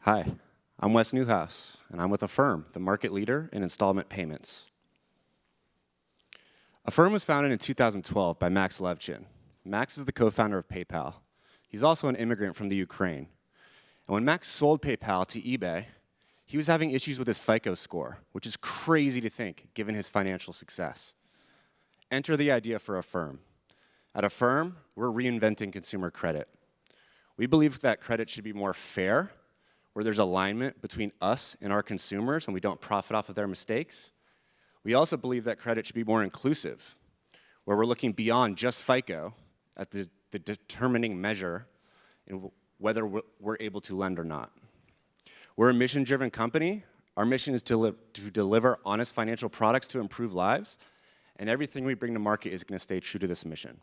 Hi, I'm Wes Newhouse, and I'm with Affirm, the market leader in installment payments. Affirm was founded in 2012 by Max Levchin. Max is the co-founder of PayPal. He's also an immigrant from the Ukraine. And when Max sold PayPal to eBay, he was having issues with his FICO score, which is crazy to think given his financial success. Enter the idea for Affirm. At Affirm, we're reinventing consumer credit. We believe that credit should be more fair, where there's alignment between us and our consumers and we don't profit off of their mistakes. We also believe that credit should be more inclusive, where we're looking beyond just FICO at the determining measure in whether we're able to lend or not. We're a mission-driven company. Our mission is to deliver honest financial products to improve lives, and everything we bring to market is going to stay true to this mission.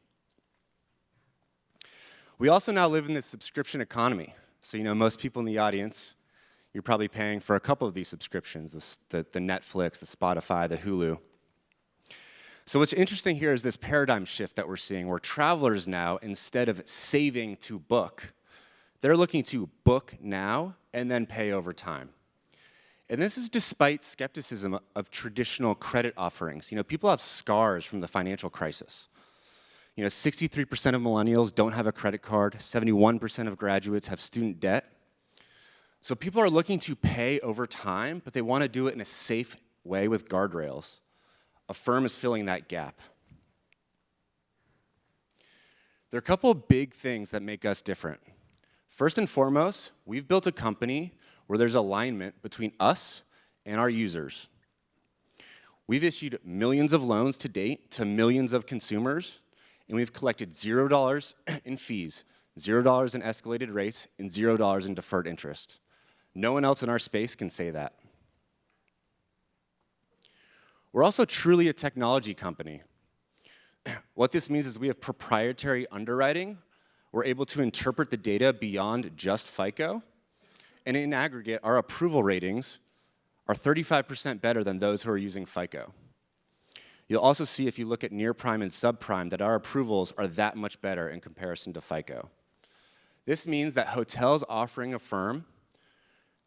We also now live in this subscription economy. So most people in the audience, you're probably paying for a couple of these subscriptions, the Netflix, the Spotify, the Hulu. So what's interesting here is this paradigm shift that we're seeing, where travelers now, instead of saving to book, they're looking to book now and then pay over time. And this is despite skepticism of traditional credit offerings. People have scars from the financial crisis. 63% of millennials don't have a credit card, 71% of graduates have student debt. So people are looking to pay over time, but they want to do it in a safe way with guardrails. Affirm is filling that gap. There are a couple of big things that make us different. First and foremost, we've built a company where there's alignment between us and our users. We've issued millions of loans to date to millions of consumers, and we've collected $0 in fees, $0 in escalated rates, and $0 in deferred interest. No one else in our space can say that. We're also truly a technology company. What this means is we have proprietary underwriting. We're able to interpret the data beyond just FICO. And in aggregate, our approval ratings are 35% better than those who are using FICO. You'll also see, if you look at near prime and subprime, that our approvals are that much better in comparison to FICO. This means that hotels offering Affirm,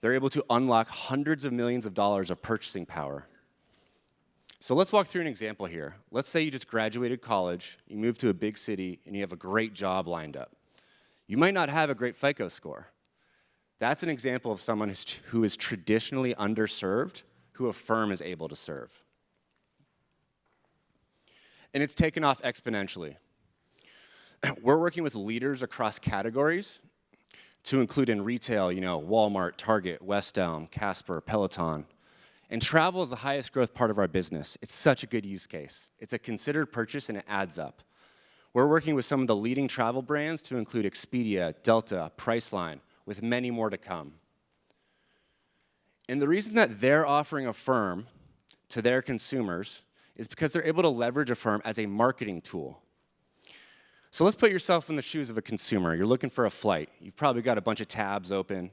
they're able to unlock hundreds of millions of dollars of purchasing power. So let's walk through an example here. Let's say you just graduated college, you moved to a big city, and you have a great job lined up. You might not have a great FICO score. That's an example of someone who is traditionally underserved, who Affirm is able to serve. And it's taken off exponentially. We're working with leaders across categories to include in retail, Walmart, Target, West Elm, Casper, Peloton. And travel is the highest growth part of our business. It's such a good use case. It's a considered purchase and it adds up. We're working with some of the leading travel brands to include Expedia, Delta, Priceline, with many more to come. And the reason that they're offering Affirm to their consumers is because they're able to leverage Affirm as a marketing tool. So let's put yourself in the shoes of a consumer. You're looking for a flight. You've probably got a bunch of tabs open.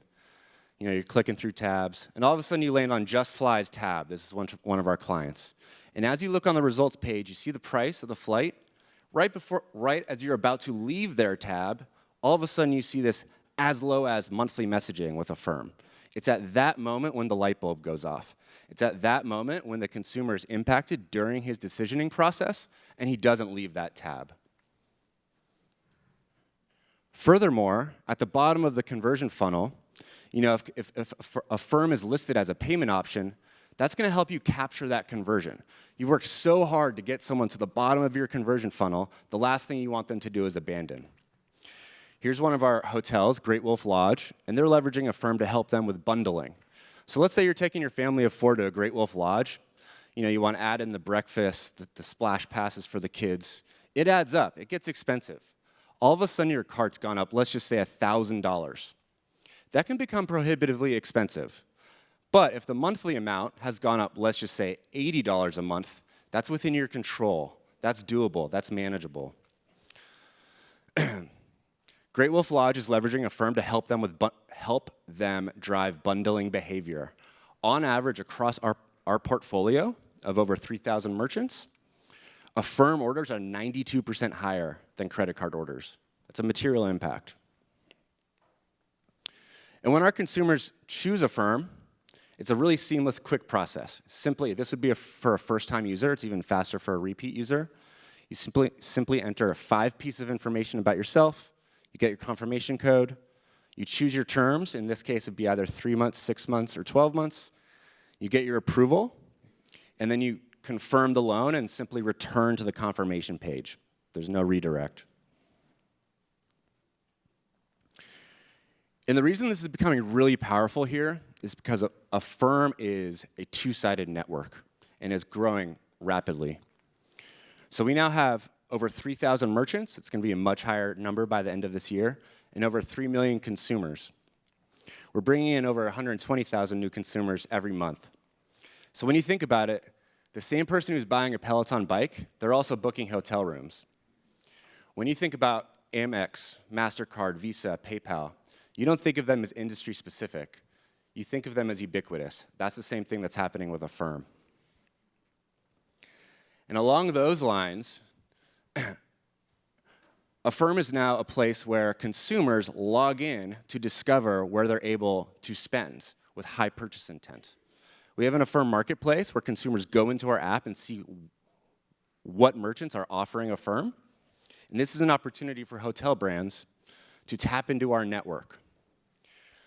You're clicking through tabs, and all of a sudden you land on Just Fly's tab. This is one of our clients. And as you look on the results page, you see the price of the flight. Right as you're about to leave their tab, all of a sudden you see this as low as monthly messaging with Affirm. It's at that moment when the light bulb goes off. It's at that moment when the consumer is impacted during his decisioning process, and he doesn't leave that tab. Furthermore, at the bottom of the conversion funnel, if Affirm is listed as a payment option, that's going to help you capture that conversion. You've worked so hard to get someone to the bottom of your conversion funnel, the last thing you want them to do is abandon. Here's one of our hotels, Great Wolf Lodge, and they're leveraging Affirm to help them with bundling. So let's say you're taking your family of 4 to a Great Wolf Lodge. You want to add in the breakfast, the splash passes for the kids. It adds up. It gets expensive. All of a sudden, your cart's gone up, let's just say $1,000. That can become prohibitively expensive. But if the monthly amount has gone up, let's just say $80 a month, that's within your control. That's doable. That's manageable. Great Wolf Lodge is leveraging Affirm to help them drive bundling behavior. On average, across our portfolio of over 3,000 merchants, Affirm orders are 92% higher than credit card orders. That's a material impact. And when our consumers choose Affirm, it's a really seamless, quick process. Simply, this would be for a first-time user. It's even faster for a repeat user. You simply enter 5 pieces of information about yourself. You get your confirmation code. You choose your terms. In this case, it would be either 3 months, 6 months, or 12 months. You get your approval, and then you confirm the loan and simply return to the confirmation page. There's no redirect. And the reason this is becoming really powerful here is because Affirm is a two-sided network and is growing rapidly. So we now have over 3,000 merchants. It's going to be a much higher number by the end of this year, and over 3 million consumers. We're bringing in over 120,000 new consumers every month. So when you think about it, the same person who's buying a Peloton bike, they're also booking hotel rooms. When you think about Amex, MasterCard, Visa, PayPal, you don't think of them as industry specific. You think of them as ubiquitous. That's the same thing that's happening with Affirm. And along those lines, Affirm is now a place where consumers log in to discover where they're able to spend with high purchase intent. We have an Affirm marketplace where consumers go into our app and see what merchants are offering Affirm. And this is an opportunity for hotel brands to tap into our network.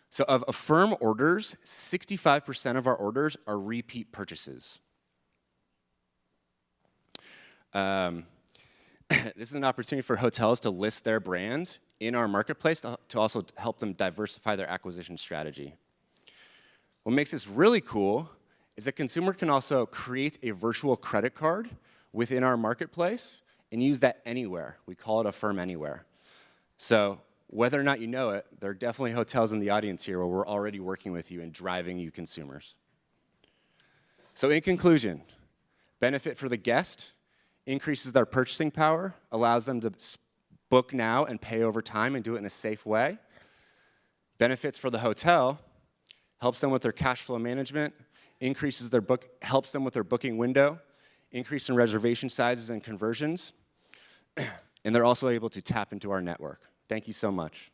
So of Affirm orders, 65% of our orders are repeat purchases. This is an opportunity for hotels to list their brand in our marketplace to also help them diversify their acquisition strategy. What makes this really cool is a consumer can also create a virtual credit card within our marketplace and use that anywhere. We call it Affirm Anywhere. So whether or not you know it, there are definitely hotels in the audience here where we're already working with you and driving you consumers. So in conclusion, benefit for the guest, increases their purchasing power, allows them to book now and pay over time and do it in a safe way. Benefits for the hotel, helps them with their cash flow management, increases their helps them with their booking window, increase in reservation sizes and conversions, and they're also able to tap into our network. Thank you so much.